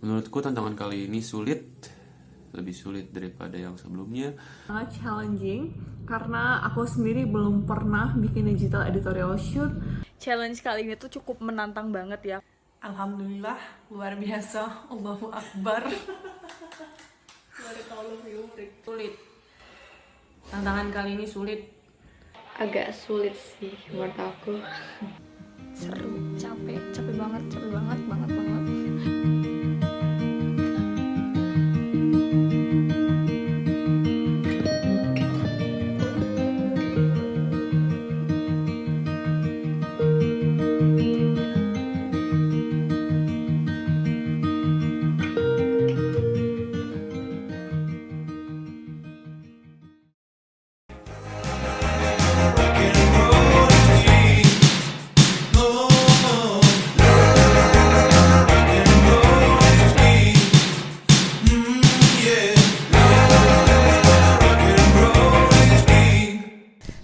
Menurutku tantangan kali ini sulit, lebih sulit daripada yang sebelumnya. Sangat challenging karena aku sendiri belum pernah bikin digital editorial shoot. Challenge kali ini tuh cukup menantang banget ya. Alhamdulillah, luar biasa. Allahu Akbar. Sulit. Tantangan kali ini sulit. Agak sulit sih menurut aku. Seru, capek banget.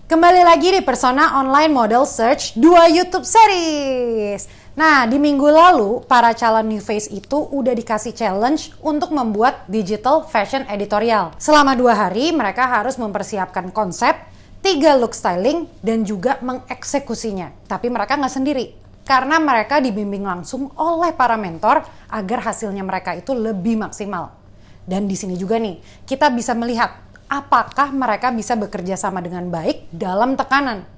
Kembali lagi di Persona Online Model Search 2 YouTube Series. Nah, di minggu lalu, para calon new face itu udah dikasih challenge untuk membuat digital fashion editorial. Selama 2 hari, mereka harus mempersiapkan konsep, 3 look styling, dan juga mengeksekusinya. Tapi mereka nggak sendiri, karena mereka dibimbing langsung oleh para mentor agar hasilnya mereka itu lebih maksimal. Dan di sini juga nih, kita bisa melihat apakah mereka bisa bekerja sama dengan baik dalam tekanan.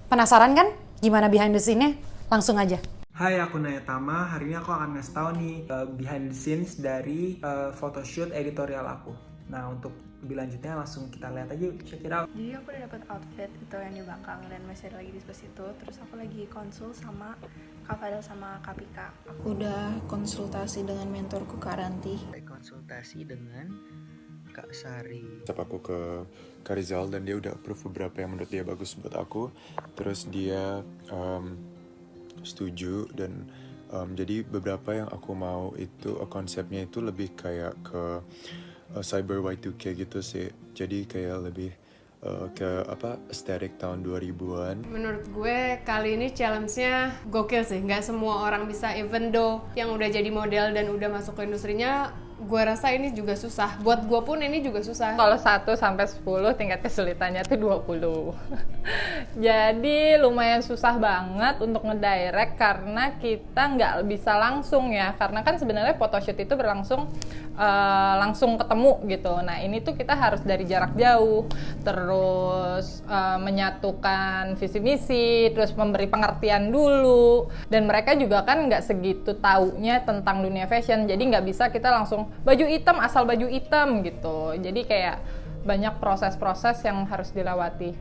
Penasaran kan gimana behind the scene-nya? Langsung aja. Hai, aku Naya Tama. Hari ini aku akan ngasih tahu nih behind the scenes dari photoshoot editorial aku. Nah, untuk lebih lanjutnya langsung kita lihat aja, check it out. Jadi aku udah dapat outfit itu yang di belakang dan masih ada lagi di sebelah situ. Terus aku lagi konsul sama Kak Fadel sama Kak Pika. Aku udah konsultasi dengan mentorku Kak Ranti. Konsultasi dengan Kak Sari. Aku ke Kak Rizal dan dia udah approve beberapa yang menurut dia bagus buat aku. Terus dia setuju dan jadi beberapa yang aku mau itu konsepnya itu lebih kayak ke cyber Y2K gitu sih. Jadi kayak lebih ke aesthetic tahun 2000-an. Menurut gue kali ini challenge-nya gokil sih. Nggak semua orang bisa, even though yang udah jadi model dan udah masuk ke industrinya, gue rasa ini juga susah. Buat gue pun ini juga susah. Kalau 1 sampai 10 tingkat kesulitannya tuh 20. Jadi lumayan susah banget untuk ngedirect karena kita nggak bisa langsung ya. Karena kan sebenarnya photoshoot itu berlangsung langsung ketemu gitu. Nah ini tuh kita harus dari jarak jauh, terus menyatukan visi misi, terus memberi pengertian dulu. Dan mereka juga kan nggak segitu taunya tentang dunia fashion. Jadi nggak bisa kita langsung baju hitam asal baju hitam gitu. Jadi kayak banyak proses-proses yang harus dilewati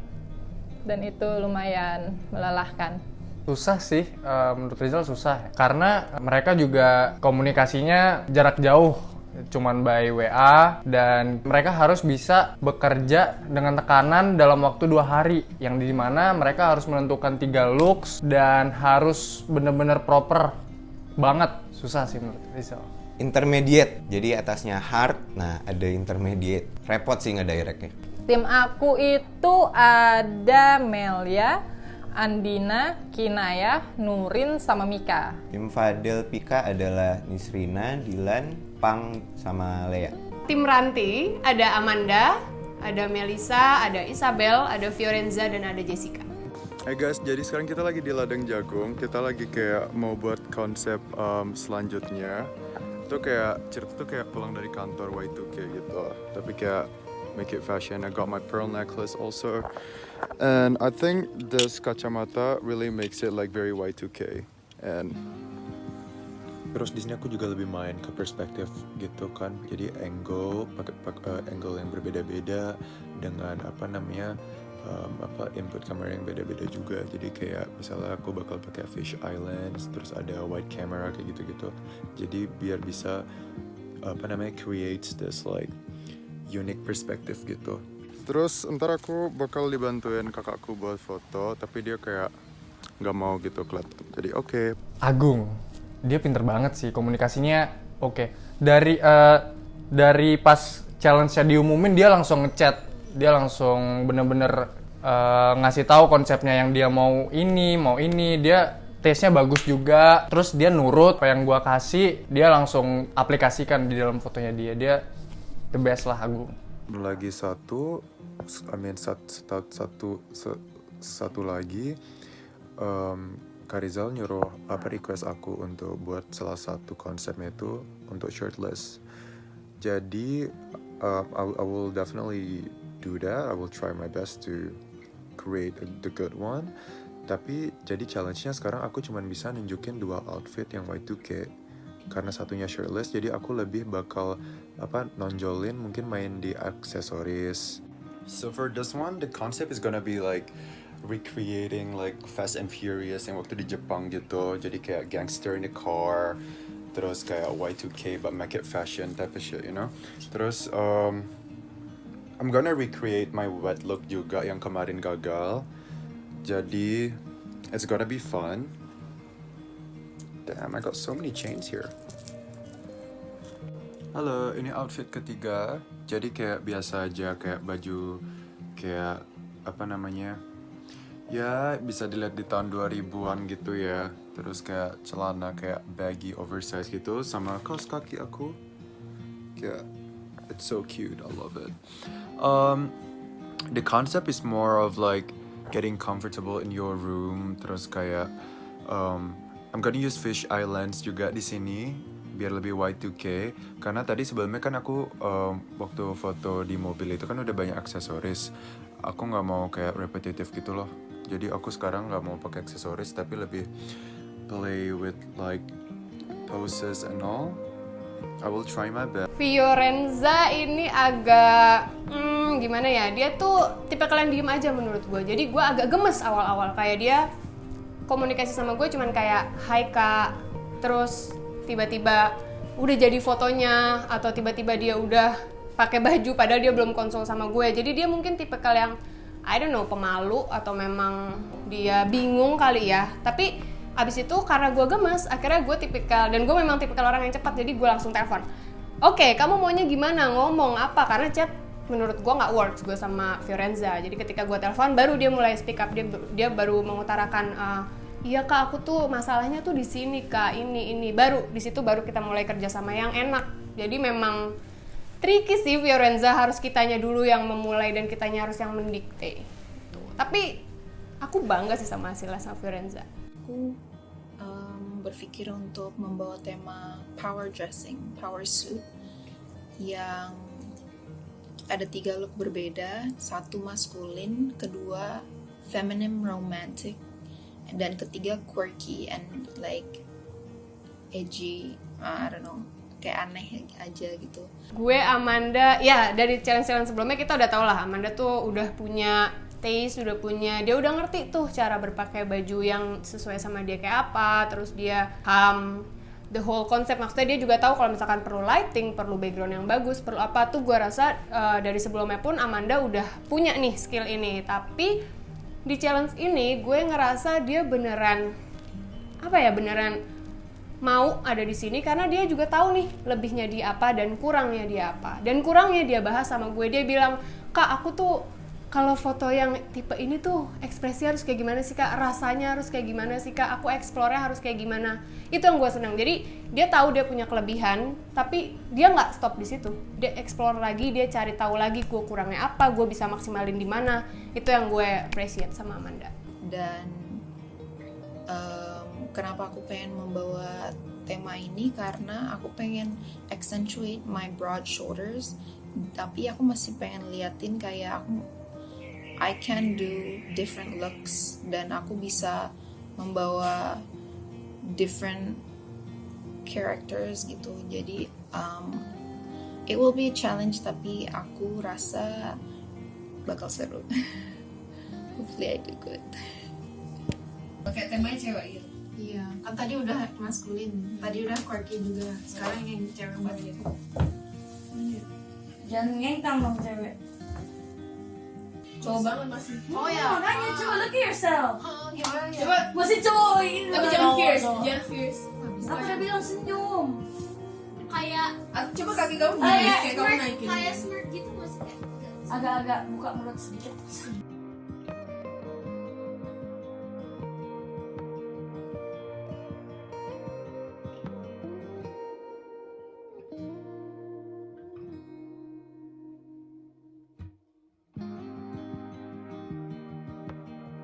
dan itu lumayan melelahkan. Susah sih, menurut Rizal susah karena mereka juga komunikasinya jarak jauh, cuman by WA, dan mereka harus bisa bekerja dengan tekanan dalam waktu 2 hari yang dimana mereka harus menentukan 3 looks dan harus bener-bener proper banget. Susah sih menurut Rizal. Intermediate, jadi atasnya hard, nah ada intermediate. Repot sih ngedirectnya. Tim aku itu ada Melia, Andina, Kinaya, Nurin, sama Mika. Tim Fadel Pika adalah Nisrina, Dilan, Pang, sama Lea. Tim Ranti, ada Amanda, ada Melisa, ada Isabel, ada Fiorenza, dan ada Jessica. Hai guys, jadi sekarang kita lagi di ladang jagung. Kita lagi kayak mau buat konsep selanjutnya. Itu kayak cerita tuh kayak pulang dari kantor Y2K gitu. Tapi kayak make it fashion. I got my pearl necklace also. And I think this kacamata really makes it like very Y2K. And terus di sini aku juga lebih main ke perspektif gitu kan. Jadi angle, pakai angle yang berbeda-beda dengan input kamera yang beda-beda juga. Jadi kayak misalnya aku bakal pakai fish islands, terus ada wide camera kayak gitu-gitu. Jadi biar bisa create this like unique perspective gitu. Terus ntar aku bakal dibantuin kakakku buat foto, tapi dia kayak nggak mau gitu kelihatan. Jadi oke. Agung, dia pinter banget sih komunikasinya. Oke. Dari pas challenge-nya diumumin dia langsung ngechat. Dia langsung bener-bener ngasih tahu konsepnya yang dia mau ini. Dia taste-nya bagus juga, terus dia nurut apa yang gua kasih, dia langsung aplikasikan di dalam fotonya dia the best lah Agung. Lagi satu lagi, Kak Rizal nyuruh request aku untuk buat salah satu konsepnya itu untuk shirtless. Jadi I will definitely do that. I will try my best to create the good one. Tapi jadi challenge-nya sekarang aku cuma bisa nunjukin 2 outfit yang Y2K. Karena satunya shirtless, jadi aku lebih bakal nonjolin mungkin main di aksesoris. So for this one, the concept is gonna be like recreating like Fast and Furious yang waktu di Jepang gitu. Jadi kayak gangster in the car, terus kayak Y2K but make it fashion type of shit, you know. Terus I'm gonna recreate my wet look juga yang kemarin gagal. Jadi it's gonna be fun. Damn, I got so many chains here. Halo, ini outfit ketiga. Jadi kayak biasa aja, kayak baju kayak ya bisa dilihat di tahun 2000-an gitu ya. Terus kayak celana kayak baggy oversize gitu sama kaos kaki aku. Kayak it's so cute, I love it. The concept is more of like getting comfortable in your room. Terus kayak I'm gonna use fish eye lens juga di sini biar lebih Y2K. Karena tadi sebelumnya kan aku waktu foto di mobil itu kan udah banyak aksesoris. Aku nggak mau kayak repetitif gitu loh. Jadi aku sekarang nggak mau pakai aksesoris tapi lebih play with like poses and all. I will try my best. Fiorenza ini agak gimana ya? Dia tuh tipe kalian diem aja menurut gue. Jadi gue agak gemes awal-awal kayak dia komunikasi sama gue cuman kayak hai kak, terus tiba-tiba udah jadi fotonya atau tiba-tiba dia udah pakai baju padahal dia belum konsul sama gue. Jadi dia mungkin tipe yang I don't know, pemalu atau memang dia bingung kali ya. Tapi abis itu karena gue gemes, akhirnya gue tipikal, dan gue memang tipikal orang yang cepat, jadi gue langsung telepon. Oke, kamu maunya gimana, ngomong apa, karena chat menurut gue nggak works gue sama Fiorenza. Jadi ketika gue telepon baru dia mulai speak up, dia baru mengutarakan iya kak, aku tuh masalahnya tuh di sini kak, ini baru di situ baru kita mulai kerja sama yang enak. Jadi memang tricky sih Fiorenza, harus kitanya dulu yang memulai dan kitanya harus yang mendikte. Tapi aku bangga sih sama hasilnya sama Fiorenza. Aku berpikir untuk membawa tema power dressing, power suit yang ada 3 look berbeda, 1 maskulin, kedua feminine romantic, dan ketiga quirky and like edgy, I don't know, kayak aneh aja gitu. Gue Amanda, ya dari challenge-challenge sebelumnya kita udah tau lah Amanda tuh udah punya taste, dia udah ngerti tuh cara berpakai baju yang sesuai sama dia kayak apa, terus dia the whole concept, maksudnya dia juga tahu kalau misalkan perlu lighting, perlu background yang bagus, perlu apa tuh. Gue rasa dari sebelumnya pun Amanda udah punya nih skill ini, tapi di challenge ini gue ngerasa dia beneran mau ada di sini karena dia juga tahu nih lebihnya dia apa dan kurangnya dia apa. Dan kurangnya dia bahas sama gue, dia bilang, "Kak, aku tuh kalau foto yang tipe ini tuh ekspresi harus kayak gimana sih kak, rasanya harus kayak gimana sih kak, aku explore-nya harus kayak gimana." Itu yang gue senang. Jadi dia tahu dia punya kelebihan, tapi dia nggak stop di situ. Dia explore lagi, dia cari tahu lagi gue kurangnya apa, gue bisa maksimalin di mana. Itu yang gue appreciate sama Amanda. Dan kenapa aku pengen membawa tema ini, karena aku pengen accentuate my broad shoulders, tapi aku masih pengen liatin kayak I can do different looks dan aku bisa membawa different characters gitu. Jadi it will be a challenge, tapi aku rasa bakal seru. Hopefully I do good. Pakai temanya cewek gitu. Iya, kan tadi udah maskulin, tadi udah quirky juga. Sekarang yang cewek banget. Jangan ngengkang dong cewek. Cowok banget masih. Oh ya, makanya coba look at yourself. Gimana ya? Coba masih cowok ini. Tapi jangan fierce, jangan fierce. Aku udah bilang senyum. Kayak coba kaki kamu gini, kayak kamu naikin. Kayak smirk gitu masih kayak. Agak-agak buka mulut sedikit.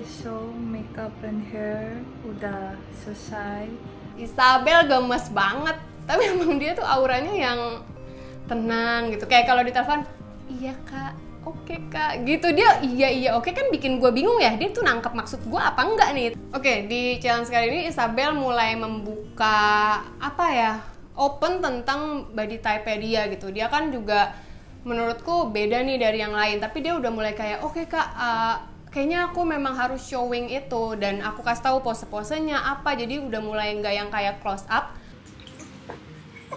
So makeup and hair udah selesai. Isabel gemes banget, tapi emang dia tuh auranya yang tenang gitu. Kayak kalau ditelepon, iya kak, oke kak, gitu. Dia iya oke kan bikin gue bingung ya, dia tuh nangkep maksud gue apa enggak nih. Oke, di challenge kali ini Isabel mulai membuka open tentang body type dia gitu. Dia kan juga menurutku beda nih dari yang lain, tapi dia udah mulai kayak oke kak, kayaknya aku memang harus showing itu, dan aku kasih tahu pose-posenya apa. Jadi udah mulai nggak yang kayak close up.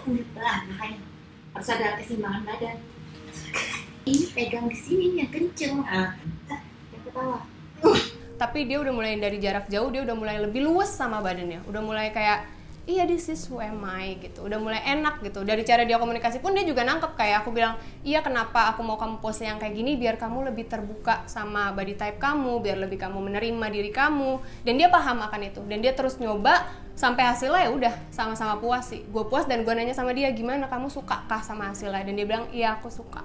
Pelan makanya harus ada keseimbangan badan. Ini pegang di sini yang kenceng. Yang ketawa. Tapi dia udah mulai dari jarak jauh, dia udah mulai lebih luas sama badannya. Udah mulai kayak iya, this is who am I gitu. Udah mulai enak gitu. Dari cara dia komunikasi pun dia juga nangkep. Kayak aku bilang, iya kenapa aku mau kamu pose yang kayak gini, biar kamu lebih terbuka sama body type kamu, biar lebih kamu menerima diri kamu. Dan dia paham akan itu. Dan dia terus nyoba sampai hasilnya ya udah sama-sama puas sih. Gue puas dan gue nanya sama dia, gimana kamu suka kah sama hasilnya? Dan dia bilang, iya aku suka.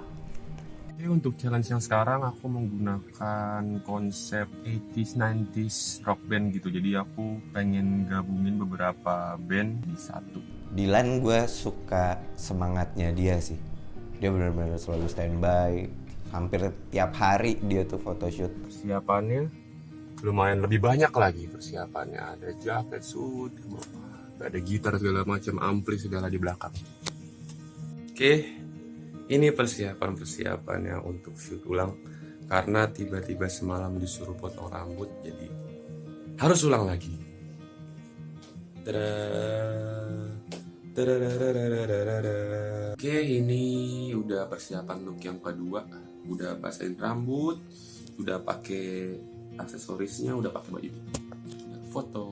Oke, untuk challenge yang sekarang aku menggunakan konsep 80s 90s rock band gitu. Jadi aku pengen gabungin beberapa band di satu. Dilan gue suka semangatnya dia sih. Dia benar-benar selalu standby. Hampir tiap hari dia tuh photoshoot. Persiapannya lumayan lebih banyak lagi persiapannya. Ada jaket, suit, ada gitar segala macam, ampli segala di belakang. Oke. Ini persiapan-persiapannya untuk shoot ulang. Karena tiba-tiba semalam disuruh potong rambut, jadi harus ulang lagi. Oke, ini udah persiapan look yang kedua. Udah pasain rambut, udah pakai aksesorisnya, udah pakai baju, udah foto.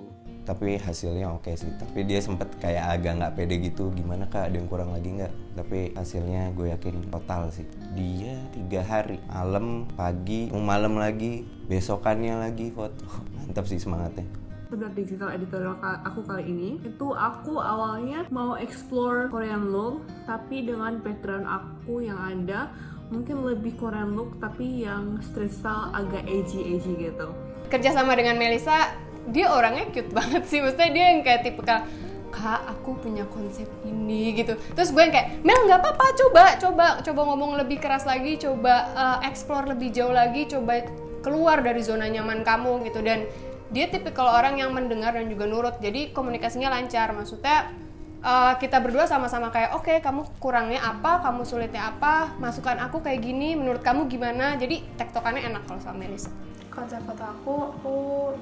Tapi hasilnya oke sih. Tapi dia sempet kayak agak nggak pede gitu. Gimana kak, ada yang kurang lagi nggak? Tapi hasilnya gue yakin total sih. Dia 3 hari, malam, pagi, malam lagi, besokannya lagi foto. Mantap sih semangatnya. Sebenarnya digital editorial aku kali ini, itu aku awalnya mau explore Korean look, tapi dengan background aku yang ada, mungkin lebih Korean look, tapi yang street style agak edgy gitu. Kerja sama dengan Melissa, dia orangnya cute banget sih. Maksudnya dia yang kayak tipikal, kak aku punya konsep ini gitu. Terus gue yang kayak, Mel nggak apa-apa, coba ngomong lebih keras lagi, coba explore lebih jauh lagi, coba keluar dari zona nyaman kamu gitu. Dan dia tipikal orang yang mendengar dan juga nurut, jadi komunikasinya lancar. Maksudnya kita berdua sama-sama kayak oke, kamu kurangnya apa, kamu sulitnya apa, masukan aku kayak gini, menurut kamu gimana. Jadi tektokannya enak kalau sama Melissa. Konsep foto aku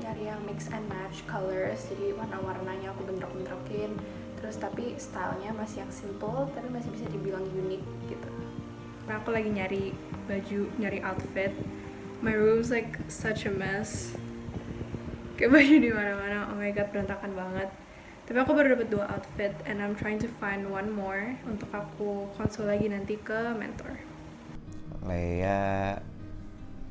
nyari yang mix and match colors, jadi warna-warnanya aku bentrok-bentrokin, terus tapi stylenya masih yang simple tapi masih bisa dibilang unik gitu. Nah, aku lagi nyari baju, nyari outfit. My room's like such a mess, kayak baju di mana-mana. Oh my god, berantakan banget. Tapi aku baru dapat 2 outfit and I'm trying to find one more untuk aku konsul lagi nanti ke mentor. Lea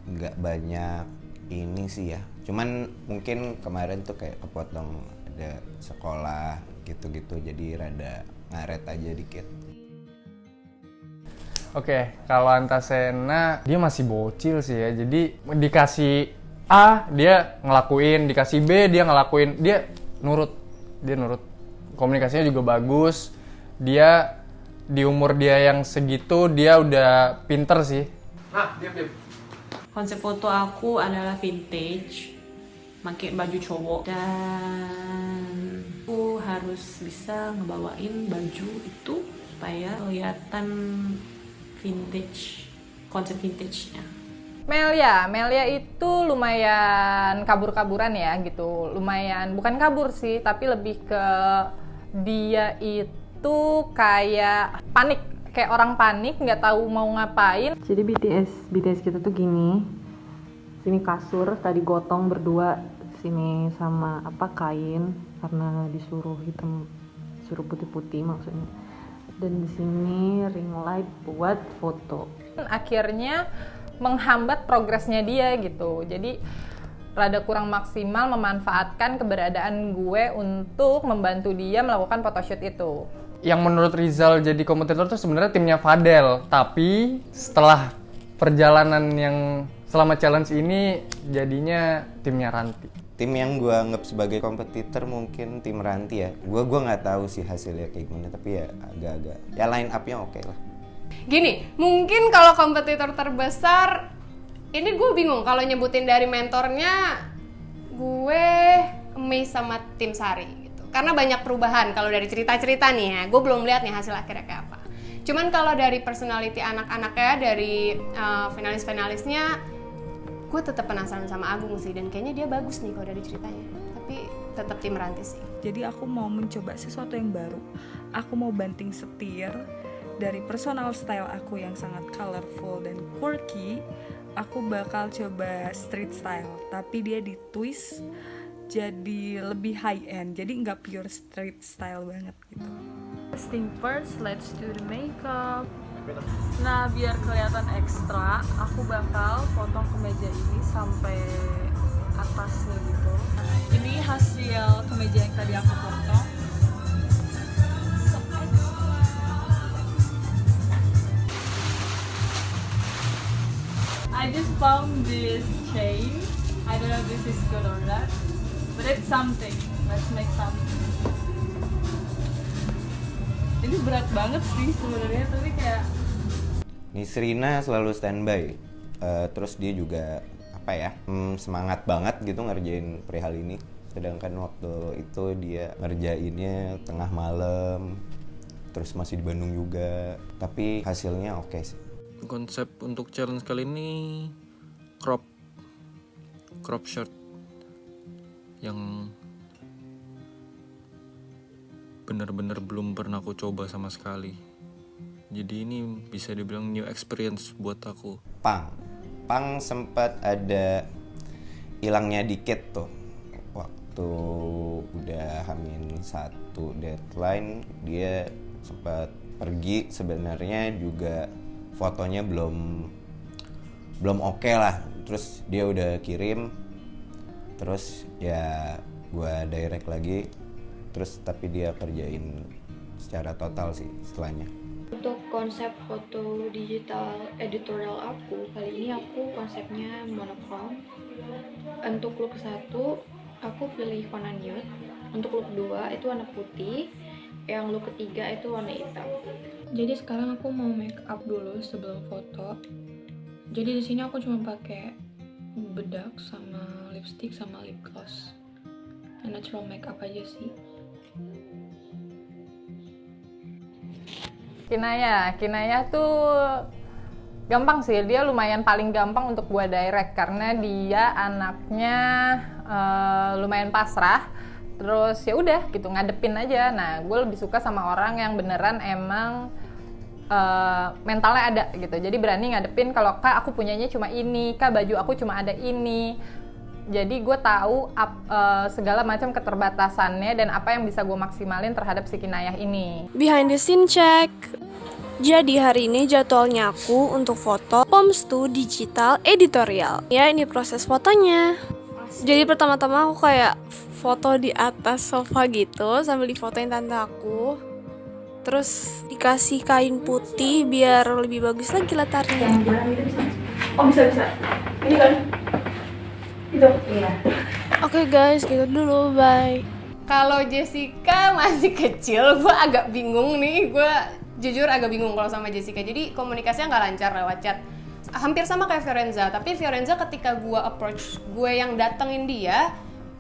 nggak banyak ini sih ya, cuman mungkin kemarin tuh kayak kepotong ada sekolah gitu-gitu, jadi rada ngaret aja dikit. Oke, kalau Antasena dia masih bocil sih ya, jadi dikasih A dia ngelakuin, dikasih B dia ngelakuin, dia nurut. Komunikasinya juga bagus, dia di umur dia yang segitu dia udah pinter sih. Diam. Konsep foto aku adalah vintage, pakai baju cowok, dan aku harus bisa ngebawain baju itu supaya kelihatan vintage, konsep vintage-nya. Melia itu lumayan kabur-kaburan ya gitu, lumayan bukan kabur sih, tapi lebih ke dia itu kayak panik. Kayak orang panik, nggak tahu mau ngapain. Jadi BTS kita tuh gini, sini kasur, tadi gotong berdua, sini sama kain, karena disuruh hitam, suruh putih-putih maksudnya. Dan di sini ring light buat foto. Akhirnya menghambat progresnya dia gitu. Jadi rada kurang maksimal memanfaatkan keberadaan gue untuk membantu dia melakukan photoshoot itu. Yang menurut Rizal jadi kompetitor tuh sebenarnya timnya Fadel, tapi setelah perjalanan yang selama challenge ini jadinya timnya Ranti. Tim yang gue anggap sebagai kompetitor mungkin tim Ranti ya. Gue nggak tahu sih hasilnya kayak gimana, tapi ya agak-agak ya line up-nya oke lah. Gini, mungkin kalau kompetitor terbesar, ini gue bingung kalau nyebutin dari mentornya, gue amazed sama tim Sari gitu. Karena banyak perubahan kalau dari cerita-cerita nih ya, gue belum lihat nih hasil akhirnya kayak apa. Cuman kalau dari personality anak-anaknya, dari finalis-finalisnya, gue tetap penasaran sama Agung sih, dan kayaknya dia bagus nih kalau dari ceritanya. Tapi tetap tim Ranti sih. Jadi aku mau mencoba sesuatu yang baru. Aku mau banting setir dari personal style aku yang sangat colorful dan quirky. Aku bakal coba street style, tapi dia di twist jadi lebih high end. Jadi nggak pure street style banget gitu. First thing first, let's do the makeup. Nah, biar kelihatan ekstra, aku bakal potong kemeja ini sampai atasnya gitu. Ini hasil kemeja yang tadi aku potong. So extra. I just found this chain. I don't know if this is good or not, but it's something. Let's make something. Ini berat banget sih sebenarnya, tapi kayak Nisrina selalu standby, terus dia juga semangat banget gitu ngerjain perihal ini. Sedangkan waktu itu dia ngerjainnya tengah malam, terus masih di Bandung juga. Tapi hasilnya oke sih. Konsep untuk challenge kali ini crop shirt yang bener-bener belum pernah aku coba sama sekali. Jadi ini bisa dibilang new experience buat aku. Pang sempat ada hilangnya dikit tuh. Waktu udah H-1 deadline, dia sempat pergi. Sebenarnya juga fotonya belum oke lah. Terus dia udah kirim, terus ya gua direct lagi. Terus tapi dia kerjain secara total sih setelahnya. Untuk konsep foto digital editorial aku, kali ini aku konsepnya monochrome. Untuk look 1, aku pilih warna nude. Untuk look 2 itu warna putih. Yang look ketiga itu warna hitam. Jadi sekarang aku mau make up dulu sebelum foto. Jadi di sini aku cuma pakai bedak sama lipstick sama lip gloss. Natural makeup aja sih. Kinaya tuh gampang sih, dia lumayan paling gampang untuk gua direct karena dia anaknya lumayan pasrah, terus ya udah gitu ngadepin aja. Nah, gue lebih suka sama orang yang beneran emang mentalnya ada gitu, jadi berani ngadepin kalau Kak aku punyanya cuma ini, Kak baju aku cuma ada ini. Jadi gue tahu segala macam keterbatasannya dan apa yang bisa gue maksimalin terhadap si Kinayah ini. Behind the scene check. Jadi hari ini jadwalnya aku untuk foto Poms2 digital editorial. Ya, ini proses fotonya. Jadi pertama-tama aku kayak foto di atas sofa gitu sambil difotoin tante aku. Terus dikasih kain putih biar lebih bagus lagi latarnya. Oh bisa. Ini kan? Itu. Iya. Oke guys, gitu dulu, bye. Kalau Jessica masih kecil, gue agak bingung nih. Gue jujur agak bingung kalau sama Jessica. Jadi komunikasinya nggak lancar lewat chat. Hampir sama kayak Fiorenza. Tapi Fiorenza ketika gue approach, gue yang datengin dia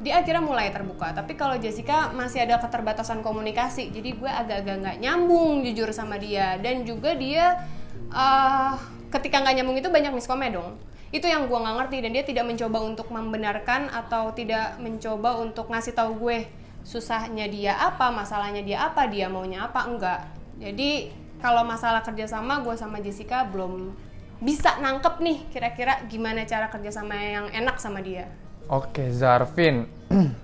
akhirnya mulai terbuka. Tapi kalau Jessica masih ada keterbatasan komunikasi. Jadi gue agak-agak nggak nyambung jujur sama dia. Dan juga dia ketika nggak nyambung itu banyak miskomnya dong. Itu yang gue nggak ngerti, dan dia tidak mencoba untuk membenarkan atau tidak mencoba untuk ngasih tahu gue susahnya dia apa, masalahnya dia apa, dia maunya apa, enggak. Jadi kalau masalah kerjasama, gue sama Jessica belum bisa nangkep nih kira-kira gimana cara kerjasama yang enak sama dia. Oke, Zarvin.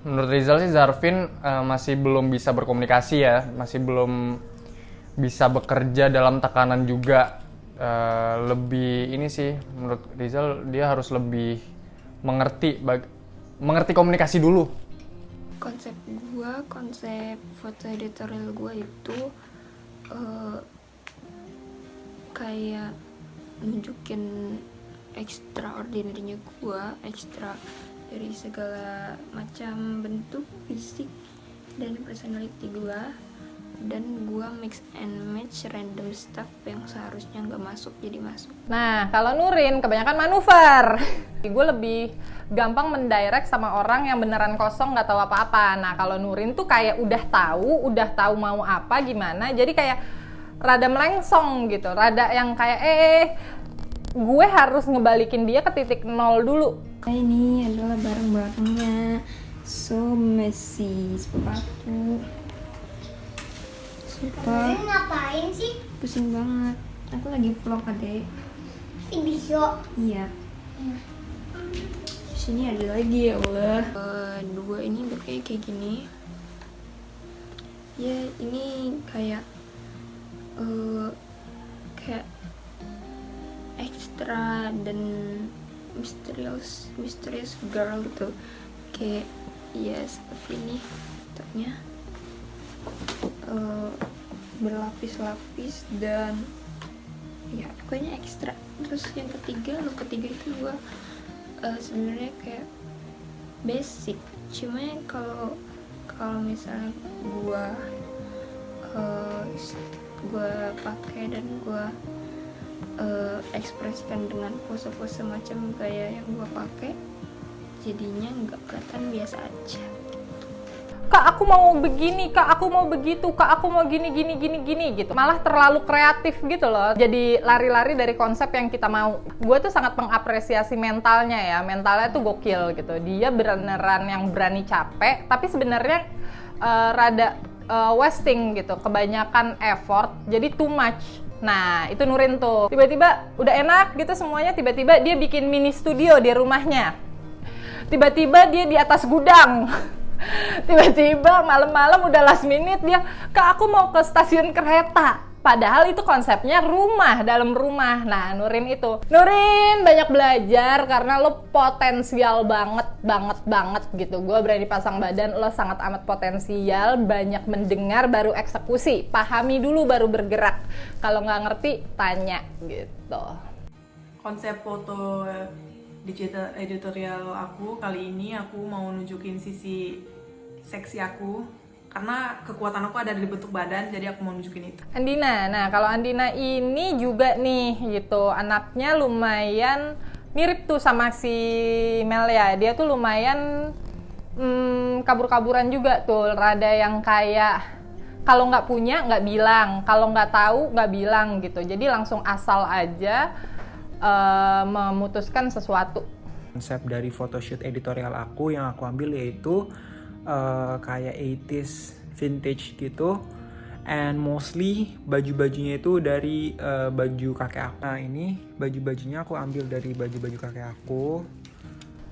Menurut Rizal sih Zarvin masih belum bisa berkomunikasi ya, masih belum bisa bekerja dalam tekanan juga. Lebih ini sih menurut Rizal, dia harus lebih mengerti komunikasi dulu. Konsep foto editorial gue itu kayak nunjukin extraordinary-nya gue, ekstra dari segala macam bentuk fisik dan personality gue, dan gue mix and match random stuff yang seharusnya nggak masuk jadi masuk. Nah, kalau Nurin kebanyakan manuver. Gue lebih gampang mendirect sama orang yang beneran kosong nggak tahu apa-apa. Nah, kalau Nurin tuh kayak udah tahu mau apa gimana. Jadi kayak rada melengsong gitu, rada yang kayak gue harus ngebalikin dia ke titik nol dulu. Ini adalah barang-barangnya, so messy, sepatu. Sumpah. Ngapain sih? Pusing banget. Aku lagi vlog adek. Video. Iya. Sini ada lagi ya Allah. Dua ini bentuknya kayak gini. Ya ini kayak kayak ekstra dan mysterious girl gitu. Kayak ya seperti ini bentuknya. Berlapis-lapis dan ya pokoknya ekstra. Terus yang ketiga, look ketiga itu gue sebenarnya kayak basic, cuma kalau misalnya gue pakai dan gue ekspresikan dengan pose-pose macam gaya yang gue pakai, jadinya nggak kelihatan biasa aja. Kak, aku mau begini, Kak, aku mau begitu, Kak, aku mau gini gitu. Malah terlalu kreatif gitu loh. Jadi lari-lari dari konsep yang kita mau. Gue tuh sangat mengapresiasi mentalnya ya. Mentalnya tuh gokil gitu. Dia beneran yang berani capek, tapi sebenarnya rada wasting gitu. Kebanyakan effort, jadi too much. Nah, itu Nurin tuh. Tiba-tiba udah enak gitu semuanya, tiba-tiba dia bikin mini studio di rumahnya. Tiba-tiba dia di atas gudang. Tiba-tiba malam-malam udah last minute dia, Kak, aku mau ke stasiun kereta. Padahal itu konsepnya rumah dalam rumah. Nah, Nurin banyak belajar karena lo potensial banget gitu. Gue berani pasang badan, lo sangat amat potensial. Banyak mendengar baru eksekusi, pahami dulu baru bergerak. Kalau nggak ngerti tanya gitu. Konsep foto digital editorial aku kali ini, aku mau nunjukin sisi seksi aku karena kekuatan aku ada di bentuk badan, jadi aku mau nunjukin itu. Andina, nah kalau Andina ini juga nih gitu, anaknya lumayan mirip tuh sama si Mel ya. Dia tuh lumayan kabur-kaburan juga tuh, rada yang kayak kalau nggak punya nggak bilang, kalau nggak tahu nggak bilang gitu. Jadi langsung asal aja memutuskan sesuatu. Konsep dari photoshoot editorial aku yang aku ambil yaitu kayak 80s vintage gitu, and mostly baju-bajunya itu dari baju kakek aku. Nah, ini baju-bajunya aku ambil dari baju-baju kakek aku.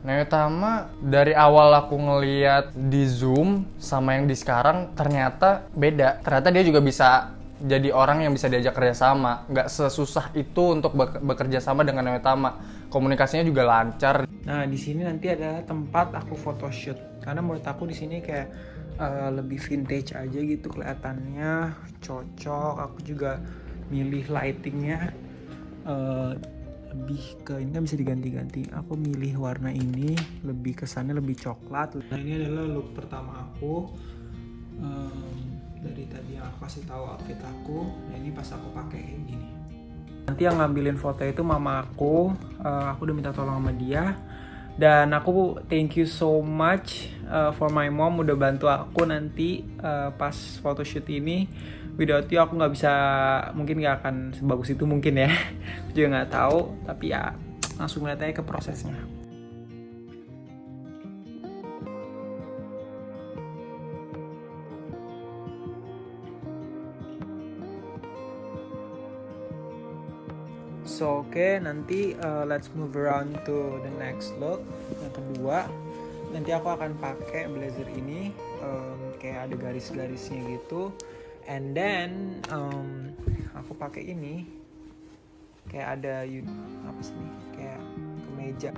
Nah, utama dari awal aku ngeliat di Zoom sama yang di sekarang ternyata beda. Ternyata dia juga bisa jadi orang yang bisa diajak kerjasama. Nggak sesusah itu untuk bekerja sama dengan yang utama. Komunikasinya juga lancar. Nah, di sini nanti adalah tempat aku photoshoot. Karena menurut aku di sini kayak lebih vintage aja gitu kelihatannya, cocok. Aku juga milih lightingnya lebih ke ini kan bisa diganti-ganti. Aku milih warna ini, lebih kesannya lebih coklat. Nah, ini adalah look pertama aku. Dari tadi yang aku kasih tahu outfit aku, nah ini pas aku pakai kayak gini. Nanti yang ngambilin foto itu mama aku udah minta tolong sama dia, dan aku thank you so much for my mom udah bantu aku nanti pas photoshoot ini. Without you aku nggak bisa, mungkin nggak akan sebagus itu mungkin ya. Aku juga nggak tahu, tapi ya langsung lihat aja ke prosesnya. So oke, nanti let's move around to the next look. Yang kedua, nanti aku akan pakai blazer ini, kayak ada garis-garisnya gitu. And then aku pakai ini, kayak ada apa sih nih, kayak kemeja.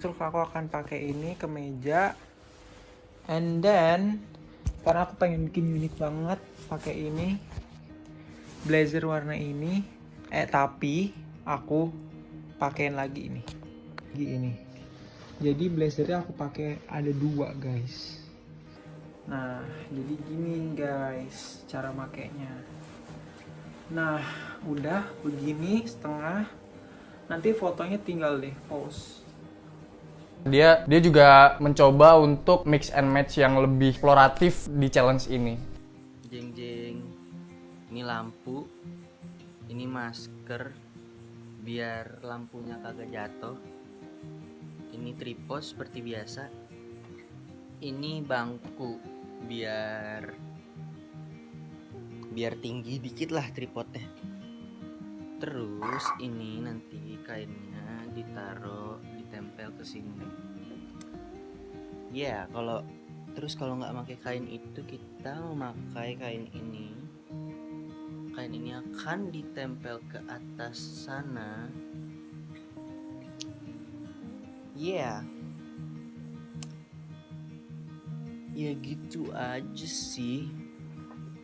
Terus aku akan pakai ini ke meja. And then karena aku pengen bikin unik banget pakai ini blazer warna ini. Tapi aku pakein lagi ini. Jadi blazernya aku pakai ada 2 guys. Nah, jadi gini guys cara makainya. Nah, udah begini setengah. Nanti fotonya tinggal deh pause. Dia juga mencoba untuk mix and match yang lebih eksploratif di challenge ini. Jeng, ini lampu, ini masker biar lampunya kagak jatuh. Ini tripod seperti biasa. Ini bangku biar tinggi dikit lah tripodnya. Terus ini nanti kainnya ditempel ke sini. Ya, kalau nggak pakai kain itu, kita memakai kain ini. Kain ini akan ditempel ke atas sana. Ya gitu aja sih.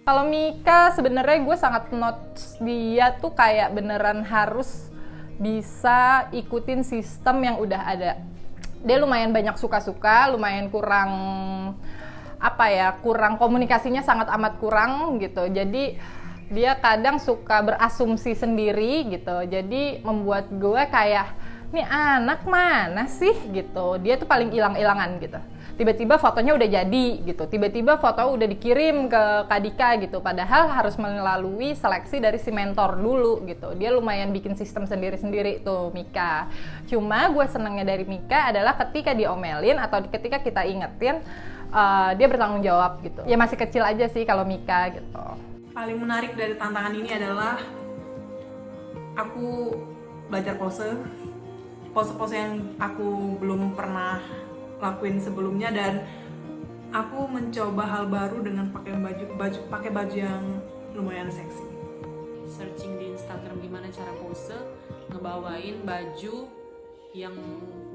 Kalau Mika sebenarnya gue sangat notes dia tuh kayak beneran harus bisa ikutin sistem yang udah ada. Dia lumayan banyak suka-suka, lumayan kurang komunikasinya sangat amat kurang gitu. Jadi dia kadang suka berasumsi sendiri gitu. Jadi membuat gue kayak, nih anak mana sih gitu. Dia tuh paling hilang-hilangan gitu. Tiba-tiba fotonya udah jadi gitu. Tiba-tiba foto udah dikirim ke Kak Dika gitu. Padahal harus melalui seleksi dari si mentor dulu gitu. Dia lumayan bikin sistem sendiri-sendiri tuh Mika. Cuma gue senengnya dari Mika adalah ketika diomelin atau ketika kita ingetin, dia bertanggung jawab gitu. Ya masih kecil aja sih kalau Mika gitu. Paling menarik dari tantangan ini adalah aku belajar pose yang aku belum pernah lakuin sebelumnya, dan aku mencoba hal baru dengan pakai baju yang lumayan seksi. Searching di Instagram gimana cara pose ngebawain baju yang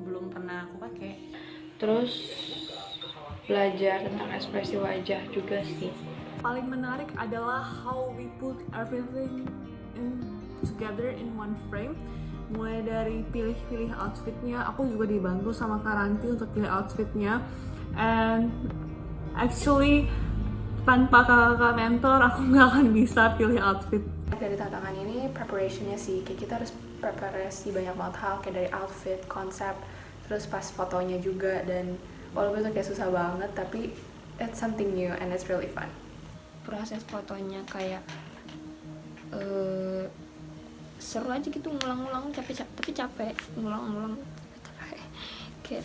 belum pernah aku pakai. Terus belajar tentang ekspresi wajah juga sih. Paling menarik adalah how we put everything together in one frame. Mulai dari pilih-pilih outfitnya, aku juga dibantu sama Karanti untuk pilih outfitnya. And actually tanpa kakak mentor aku nggak akan bisa pilih outfit. Dari tantangan ini preparationnya sih, kayak kita harus preparasi banyak banget hal, kayak dari outfit, konsep, terus pas fotonya juga. Dan walaupun itu kayak susah banget, tapi it's something new and it's really fun. Proses fotonya kayak seru aja gitu, ngulang-ngulang tapi capek ngulang-ngulang kayak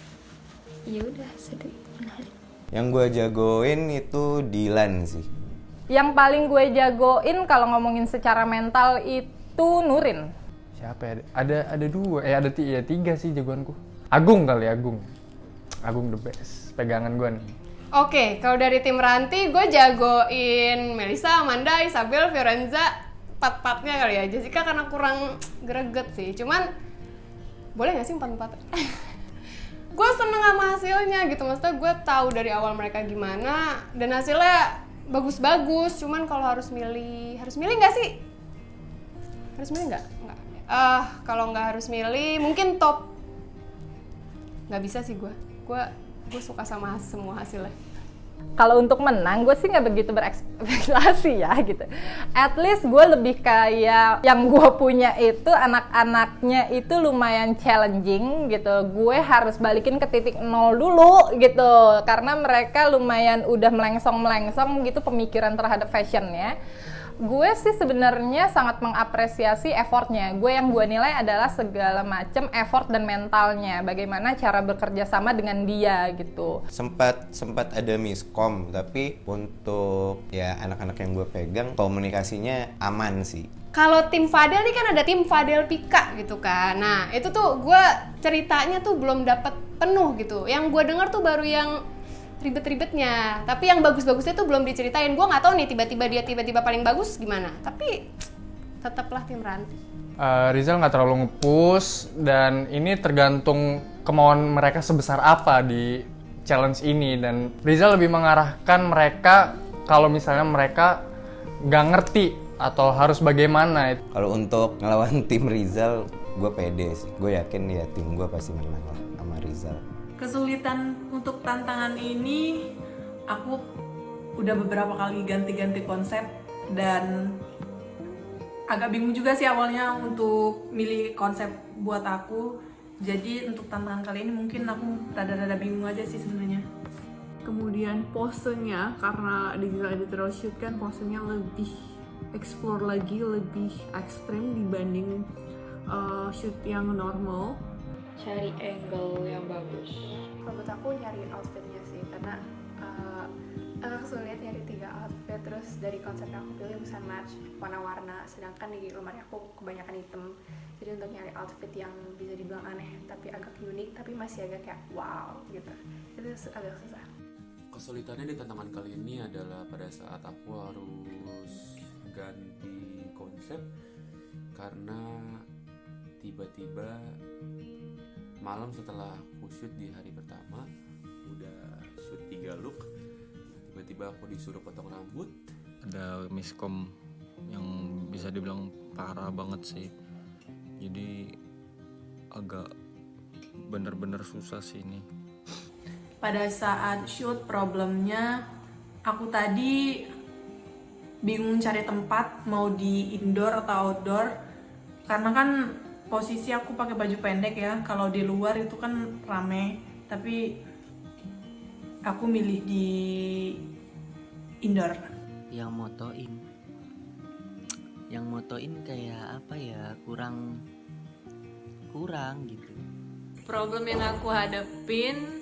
ya udah sedih menarik. Yang gue jagoin itu Dilan sih. Yang paling gue jagoin kalau ngomongin secara mental itu Nurin. Siapa ya? Ada 2, ada 3 sih jagoanku. Agung the best, pegangan gue nih. Oke, kalau dari tim Ranti gue jagoin Melisa, Amanda, Isabel, Fiorenza, empat-empatnya kali ya. Jessica karena kurang greget sih, cuman boleh gak sih 4-4? Gue seneng sama hasilnya gitu, maksudnya gue tahu dari awal mereka gimana dan hasilnya bagus-bagus. Cuman kalau harus milih nggak sih? Harus milih nggak? Kalau nggak harus milih, mungkin top. Nggak bisa sih gue suka sama semua hasilnya. Kalau untuk menang, gue sih nggak begitu berekspektasi ya gitu. At least gue lebih kayak yang gue punya itu anak-anaknya itu lumayan challenging gitu. Gue harus balikin ke titik 0 dulu gitu. Karena mereka lumayan udah melengsong gitu pemikiran terhadap fashionnya. Gue sih sebenarnya sangat mengapresiasi effortnya. Yang gue nilai adalah segala macam effort dan mentalnya. Bagaimana cara bekerja sama dengan dia gitu. Sempat ada miskom, tapi untuk ya anak-anak yang gue pegang komunikasinya aman sih. Kalau tim Fadel nih kan ada tim Fadel Pika gitu kan. Nah itu tuh gue ceritanya tuh belum dapat penuh gitu. Yang gue dengar tuh baru yang ribet-ribetnya, tapi yang bagus-bagusnya tuh belum diceritain. Gue nggak tahu nih tiba-tiba paling bagus gimana, tapi tetaplah tim Ranti. Rizal nggak terlalu nge-push, dan ini tergantung kemauan mereka sebesar apa di challenge ini, dan Rizal lebih mengarahkan mereka kalau misalnya mereka nggak ngerti atau harus bagaimana. Kalau untuk ngelawan tim Rizal, gue pede sih. Gue yakin ya tim gue pasti menang lah sama Rizal. Kesulitan untuk tantangan ini, aku udah beberapa kali ganti-ganti konsep dan agak bingung juga sih awalnya untuk milih konsep buat aku. Jadi untuk tantangan kali ini mungkin aku rada-rada bingung aja sih sebenarnya. Kemudian posenya, karena digital editorial shoot kan posenya lebih explore lagi, lebih ekstrim dibanding shoot yang normal. Cari angle yang bagus. Kalau buat aku nyari outfitnya sih, karena agak sulit nyari 3 outfit. Terus dari konsep yang aku pilih bisa match warna-warna, sedangkan di lemari aku kebanyakan hitam. Jadi untuk nyari outfit yang bisa dibilang aneh tapi agak unik tapi masih agak kayak wow gitu, itu agak susah. Kesulitannya di tantangan kali ini adalah pada saat aku harus ganti konsep karena tiba-tiba malam setelah aku shoot di hari pertama udah shoot 3 look, tiba-tiba aku disuruh potong rambut. Ada miskom yang bisa dibilang parah banget sih, jadi agak bener-bener susah sih ini. Pada saat shoot problemnya, aku tadi bingung cari tempat mau di indoor atau outdoor, karena kan posisi aku pakai baju pendek ya. Kalau di luar itu kan rame, tapi aku milih di indoor. Yang motoin kayak apa ya, kurang gitu. Problem yang aku hadapin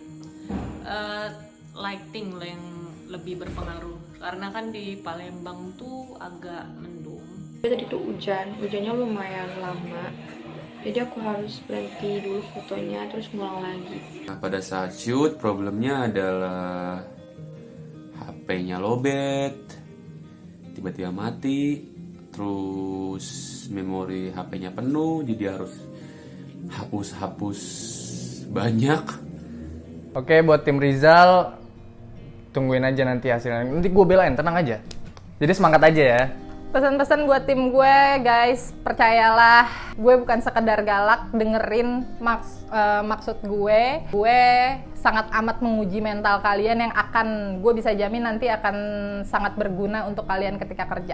lighting yang lebih berpengaruh, karena kan di Palembang tuh agak mendung. Tadi tuh hujannya lumayan lama, jadi aku harus berhenti dulu fotonya terus ngulang lagi. Nah, pada saat shoot problemnya adalah HP-nya lowbat, tiba-tiba mati, terus memori HP-nya penuh, jadi harus hapus banyak. Oke, buat tim Rizal, tungguin aja nanti hasilnya. Nanti gue belain, tenang aja. Jadi semangat aja ya. Pesan-pesan buat tim gue, guys, percayalah, gue bukan sekedar galak, dengerin maksud gue. Gue sangat amat menguji mental kalian yang akan, gue bisa jamin nanti akan sangat berguna untuk kalian ketika kerja.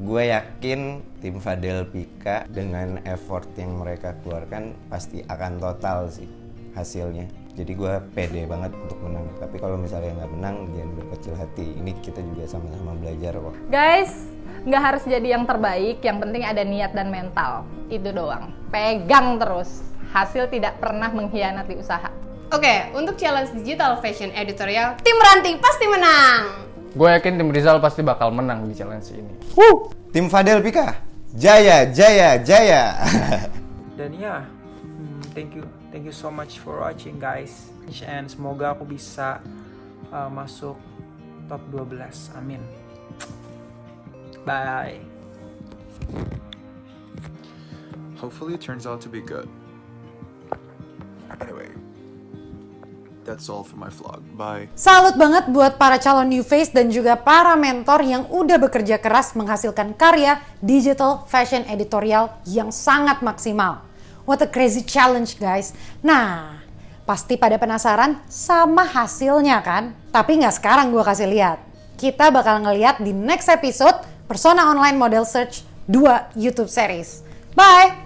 Gue yakin tim Fadel Pika dengan effort yang mereka keluarkan pasti akan total sih hasilnya. Jadi gue pede banget untuk menang. Tapi kalau misalnya nggak menang, jangan berkecil hati. Ini kita juga sama-sama belajar kok. Guys, nggak harus jadi yang terbaik, yang penting ada niat dan mental. Itu doang. Pegang terus. Hasil tidak pernah mengkhianati usaha. Oke, untuk challenge digital fashion editorial, tim Ranting pasti menang. Gue yakin tim Rizal pasti bakal menang di challenge ini. Tim Fadel Pika, jaya. Dan ya, thank you so much for watching guys, and semoga aku bisa masuk top 12, amin. Bye. Hopefully it turns out to be good. Anyway, that's all for my vlog. Bye. Salut banget buat para calon new face dan juga para mentor yang udah bekerja keras menghasilkan karya digital fashion editorial yang sangat maksimal. What a crazy challenge guys. Nah, pasti pada penasaran sama hasilnya kan? Tapi nggak sekarang gue kasih lihat. Kita bakal ngeliat di next episode Persona Online Model Search 2 YouTube series. Bye!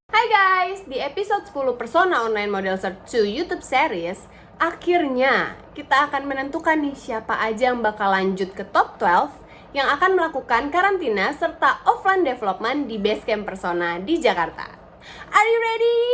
Hai guys, di episode 10 Persona Online Model Search 2 YouTube series, akhirnya kita akan menentukan nih siapa aja yang bakal lanjut ke top 12 yang akan melakukan karantina serta offline development di Basecamp Persona di Jakarta. Are you ready?